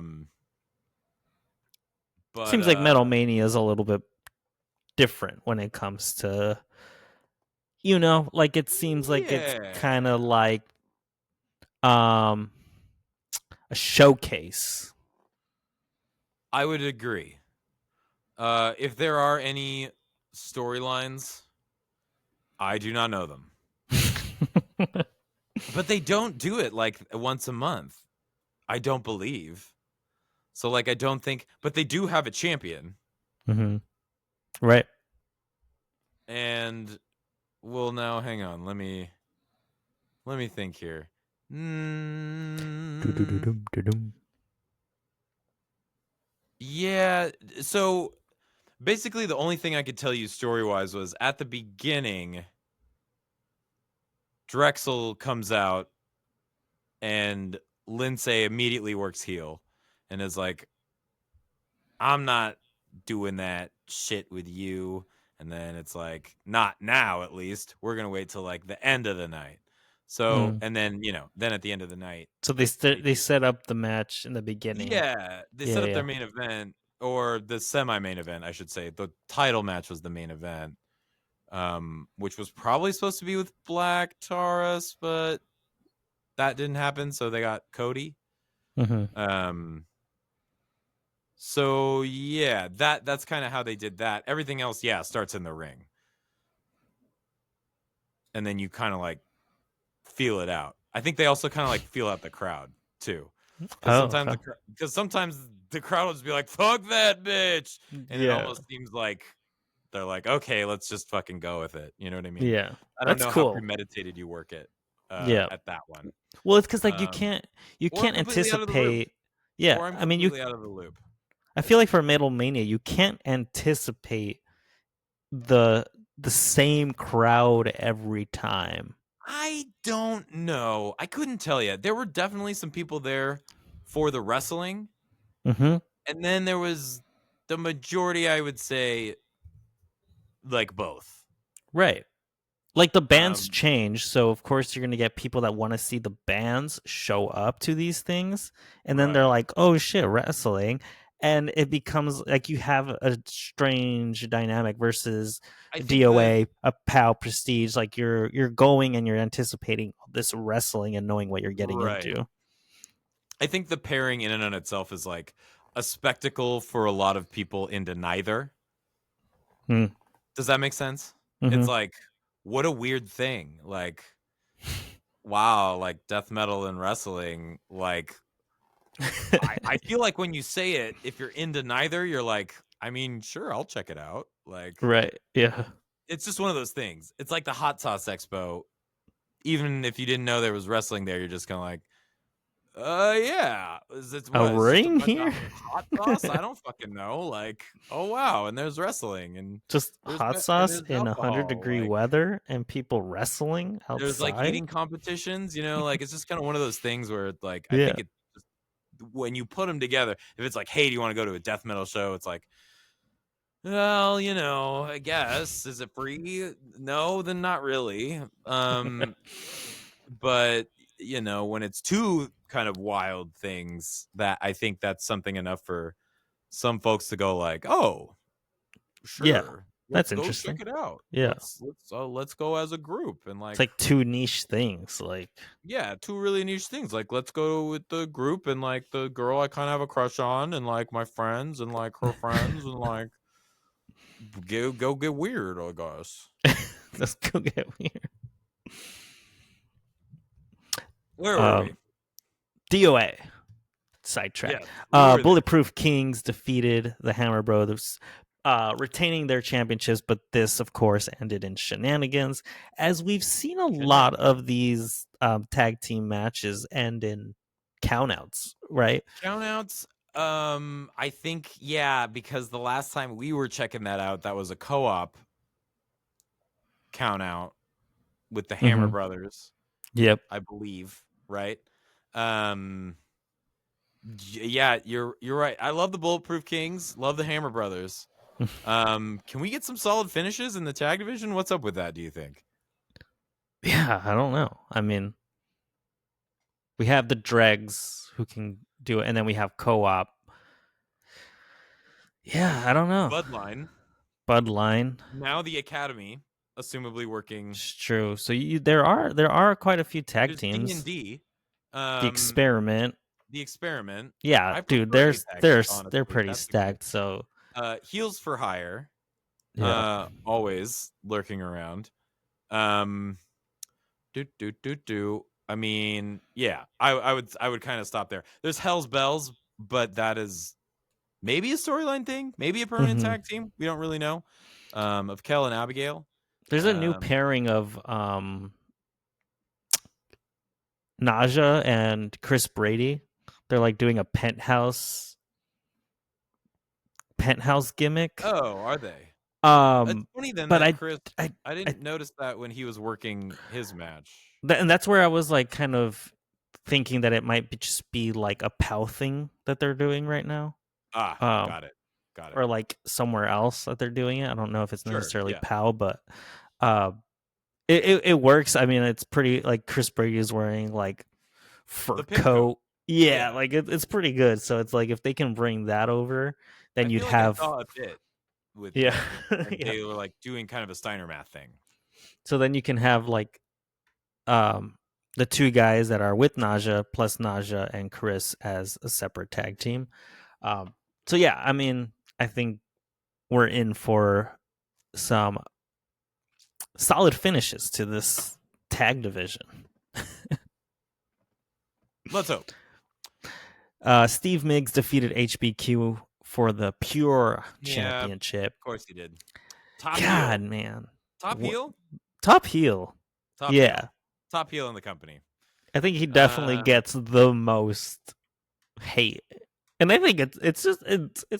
seems like Metal Mania is a little bit different when it comes to, like it seems like it's kind of like a showcase. I would agree. If there are any storylines, I do not know them. But they don't do it like once a month. I don't believe. So like I don't think, but they do have a champion. Mm-hmm. Right. And well, now hang on. Let me think here. Yeah. So basically, the only thing I could tell you story-wise was at the beginning, Drexel comes out and Lindsay immediately works heel and is like, I'm not doing that shit with you. And then it's like, not now, at least. We're going to wait till like the end of the night. So, and then, then at the end of the night, So they set up the match in the beginning. Yeah, they set up their main event, or the semi-main event, I should say. The title match was the main event, which was probably supposed to be with Black Taurus, but that didn't happen, so they got Cody. So yeah, that's kind of how they did that. Everything else, starts in the ring, and then you kind of like feel it out. I think they also kind of like feel out the crowd too, because sometimes the crowd will just be like, "Fuck that bitch," and it almost seems like they're like, "Okay, let's just fucking go with it." You know what I mean? Yeah, I don't know how premeditated you work it. At that one. Well, it's because like you can't anticipate. Yeah, or I'm I mean completely out of the loop. I feel like for Metal Mania, you can't anticipate the same crowd every time. I don't know. I couldn't tell you. There were definitely some people there for the wrestling. And then there was the majority, I would say, like both. Right. Like the bands change, so of course you're going to get people that want to see the bands show up to these things, and then they're like, "Oh shit, wrestling." And it becomes like you have a strange dynamic versus DOA, a POW Prestige. Like you're going and you're anticipating this wrestling and knowing what you're getting into. I think the pairing in and on itself is like a spectacle for a lot of people into neither. Does that make sense? It's like, what a weird thing. Like, wow, like death metal and wrestling, like I feel like when you say it, if you're into neither, you're like, I mean, sure, I'll check it out. Like, right, yeah. It's just one of those things. It's like the Hot Sauce Expo. Even if you didn't know there was wrestling there, you're just kind of like, yeah. Is it a ring here? Hot sauce? I don't fucking know. Like, oh wow, and there's wrestling and just hot sauce in 100-degree weather and people wrestling outside. There's like eating competitions, like it's just kind of one of those things where like I think it just, when you put them together, if it's like, hey, do you want to go to a death metal show? It's like, well, I guess. Is it free? No, then not really. But when it's two kind of wild things, that I think that's something enough for some folks to go like, oh, sure, yeah, that's interesting. Check it out. Yeah, let's go as a group and like it's like two niche things, like two really niche things. Like let's go with the group and like the girl I kind of have a crush on and like my friends and like her friends and like go get weird, I guess. Let's go get weird. Where were we? DOA. Sidetrack. Bulletproof Kings defeated the Hammer Brothers, retaining their championships, but this, of course, ended in shenanigans, as we've seen a lot of these tag team matches end in countouts, right? Countouts. I think, because the last time we were checking that out, that was a co-op countout with the Hammer Brothers. Yep, I believe, right? Yeah, you're right. I love the Bulletproof Kings. Love the Hammer Brothers. Can we get some solid finishes in the tag division? What's up with that, do you think? Yeah, I don't know. I mean, we have the Dregs who can do it, and then we have co-op. Yeah, I don't know. Budline. Now the Academy, assumably working. It's true. So there are quite a few tag teams. D&D. The Experiment. Yeah, dude, they're pretty stacked. So Heels for Hire. Always lurking around. I mean, I would kind of stop there. There's Hell's Bells, but that is maybe a storyline thing, maybe a permanent tag team. We don't really know. Of Kel and Abigail. There's a new pairing of Naja and Chris Brady. They're like doing a penthouse gimmick. Oh, are they? It's funny then, but I didn't notice that when he was working his match. And that's where I was like kind of thinking that it might just be like a POW thing that they're doing right now. Got it. Or like somewhere else that they're doing it. I don't know if it's Sure, necessarily yeah. POW, but it works. I mean, it's pretty, like, Chris Brady is wearing like fur The pin coat. Yeah, Yeah. like it's pretty good. So it's like if they can bring that over, then I you'd feel like I have saw a bit with yeah, them, and yeah. they were like doing kind of a Steiner math thing. So then you can have like the two guys that are with Naja plus Naja and Chris as a separate tag team. So yeah, I mean, I think we're in for some solid finishes to this tag division. Let's hope. Steve Miggs defeated HBQ for the Pure Championship. Of course he did. Top God, heel. man. Top heel? Top heel. Top Yeah. heel. Top heel in the company. I think he definitely gets the most hate. And I think it's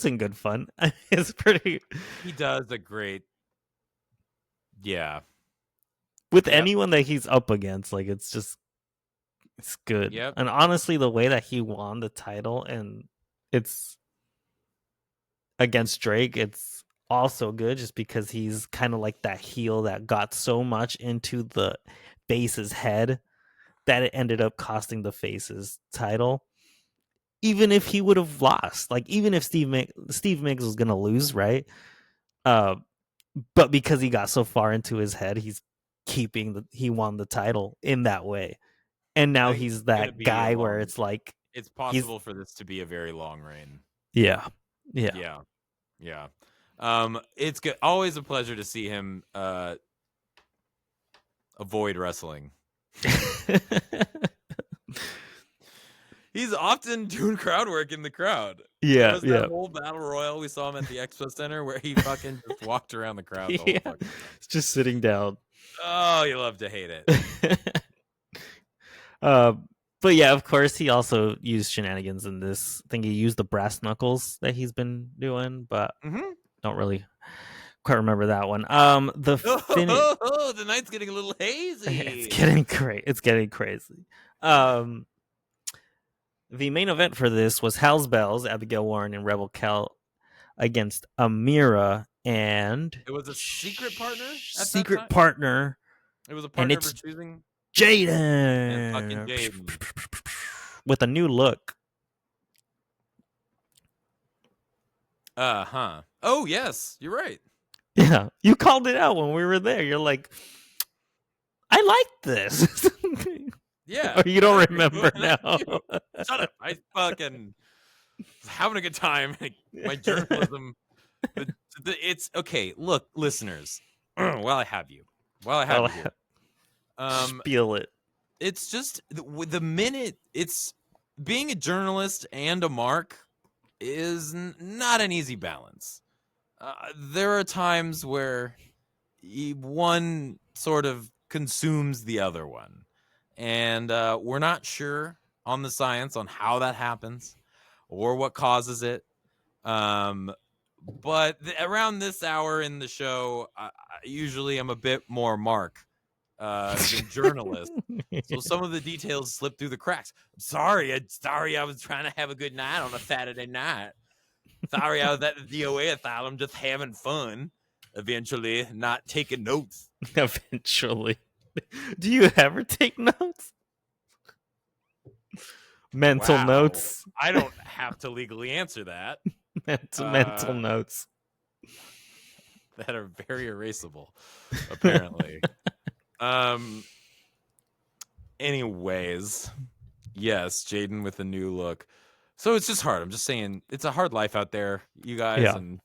in good fun. It's pretty. He does a great. Yeah. With anyone that he's up against, like it's good. Yep. And honestly, the way that he won the title and it's against Drake, it's also good just because he's kind of like that heel that got so much into the face's head that it ended up costing the face's title. Even if he would have lost, like even if Steve Miggs was gonna lose, right? But because he got so far into his head, he won the title in that way. And now he's that guy where it's like it's possible for this to be a very long reign. Yeah. It's good. Always a pleasure to see him avoid wrestling. He's often doing crowd work in the crowd. Yeah, was that whole battle royal we saw him at the Expo Center where he fucking just walked around the crowd the whole fucking time. Just sitting down. Oh, you love to hate it. But yeah, of course, he also used shenanigans in this. I think he used the brass knuckles that he's been doing, but don't really quite remember that one. The night's getting a little hazy. It's getting great. It's getting crazy. The main event for this was Hell's Bells, Abigail Warren and Rebel Cal against Amira and it was a secret partner. Secret partner. It was a partner for choosing Jaden. And fucking Jaden with a new look. Oh yes, you're right. Yeah, you called it out when we were there. You're like, I like this. Yeah. Or you don't remember now. Shut up. I fucking was having a good time. My journalism. It's okay. Look, listeners. While I have you here. Spiel it. It's just the minute it's being a journalist and a mark is not an easy balance. There are times where one sort of consumes the other one. And we're not sure on the science on how that happens or what causes it. But around this hour in the show, usually I'm a bit more Mark than journalist. So some of the details slip through the cracks. I'm sorry. I was trying to have a good night on a Saturday night. Sorry, I was at the DOA Asylum just having fun. Eventually, not taking notes. Eventually. Do you ever take notes? Mental notes? I don't have to legally answer that. Mental notes. That are very erasable, apparently. Anyways, yes, Jaden with a new look. So it's just hard. I'm just saying it's a hard life out there, you guys. Yeah. And,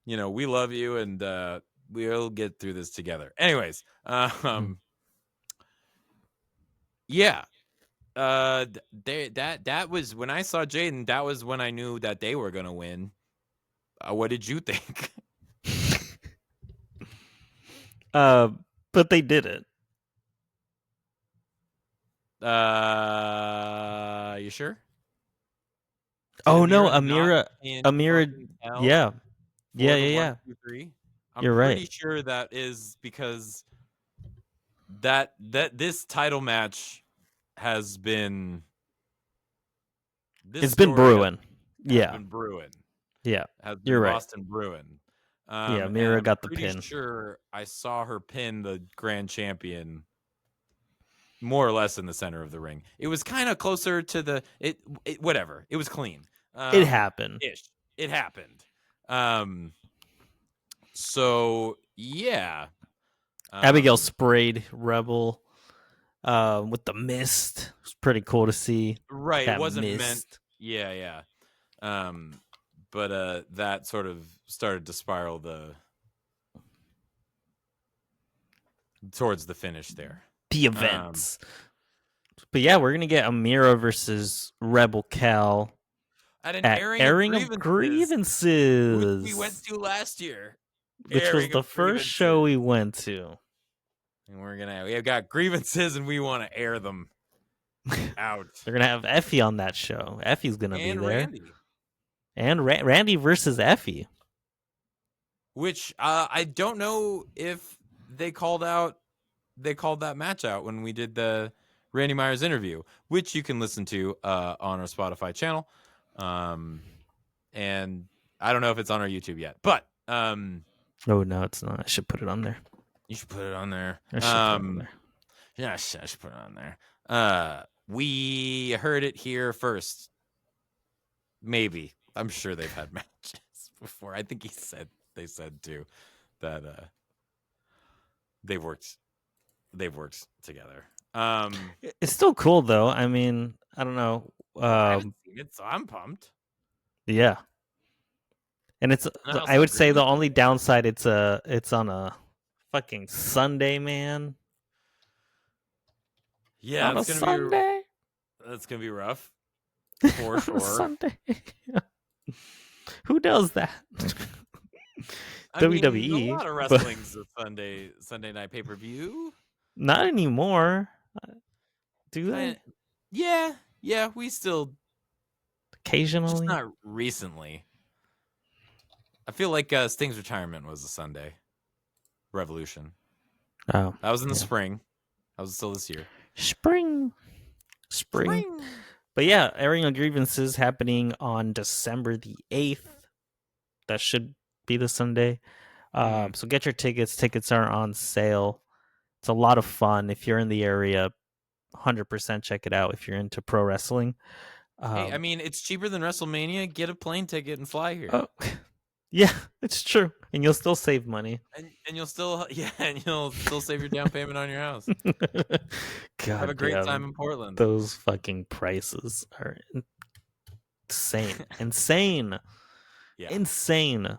we love you and we'll get through this together. Anyways, yeah. That was when I saw Jaden. That was when I knew that they were gonna win. What did you think? But they did it. You sure? Oh no, Amira. Yeah. 1, 2, 3. You're right. I'm pretty sure that is because that this title match has been. It's been brewing. Yeah. Been brewing. Yeah. Has been You're right. Boston brewing. Yeah, And Mira I'm got the pretty pin. sure I saw her pin the grand champion more or less in the center of the ring. It was kind of closer to the whatever. It was clean. It happened. Ish. It happened. So yeah. Abigail sprayed Rebel with the mist. It was pretty cool to see. Right. That It wasn't mist. meant. Yeah. But that sort of started to spiral towards the finish there. The events. But yeah, we're gonna get Amira versus Rebel Cal at an at airing of grievances. Which we went to last year. Which was the first show we went to. And we got grievances and we want to air them out. They're gonna have Effie on that show. Effie's gonna be there. Randy. And Randy versus Effie. Which I don't know if they called that match out when we did the Randy Myers interview, which you can listen to on our Spotify channel. And I don't know if it's on our YouTube yet, but oh no, it's not. I should put it on there. You should put it on there. I should put it on there. Yeah, I should put it on there. We heard it here first. Maybe. I'm sure they've had matches before. I think they said too that they've worked together. It's still cool though. I mean, I don't know. I haven't seen it, so I'm pumped. Yeah. And it's I would say the only downside it's on a fucking Sunday, man. Yeah, on a Sunday. That's gonna be rough. For sure. Sunday. Who does that? WWE. WWE. A lot of wrestling's a Sunday night pay-per-view. Not anymore. Do they? Yeah, we still occasionally. Just not recently. I feel like Sting's retirement was a Sunday. Revolution. Oh. That was in the spring. That was still this year. Spring. But yeah, airing of grievances happening on December the 8th. That should be the Sunday. So get your tickets. Tickets are on sale. It's a lot of fun. If you're in the area, 100% check it out if you're into pro wrestling. Hey, I mean, it's cheaper than WrestleMania. Get a plane ticket and fly here. Oh, yeah, it's true. And you'll still save money. And you'll still save your down payment on your house. God, have a great time in Portland. Those fucking prices are insane. Yeah. Insane.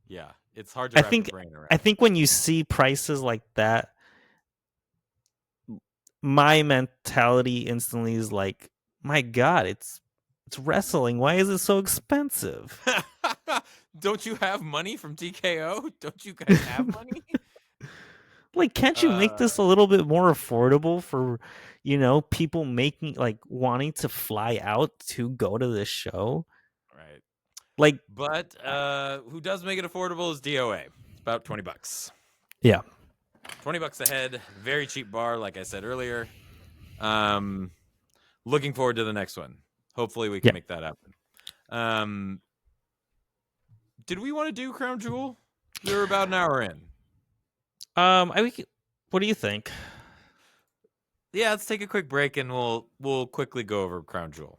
Yeah, it's hard to wrap your brain around. I think when you see prices like that, my mentality instantly is like, my God, it's wrestling. Why is it so expensive? Don't you have money from TKO? Don't you guys have money? Like, can't you make this a little bit more affordable for, people wanting to fly out to go to this show? Right. Like, but who does make it affordable is DOA. It's about $20. Yeah. $20 a head. Very cheap bar, like I said earlier. Looking forward to the next one. Hopefully we can make that happen. Did we want to do Crown Jewel? We were about an hour in. What do you think? Yeah, let's take a quick break and we'll quickly go over Crown Jewel.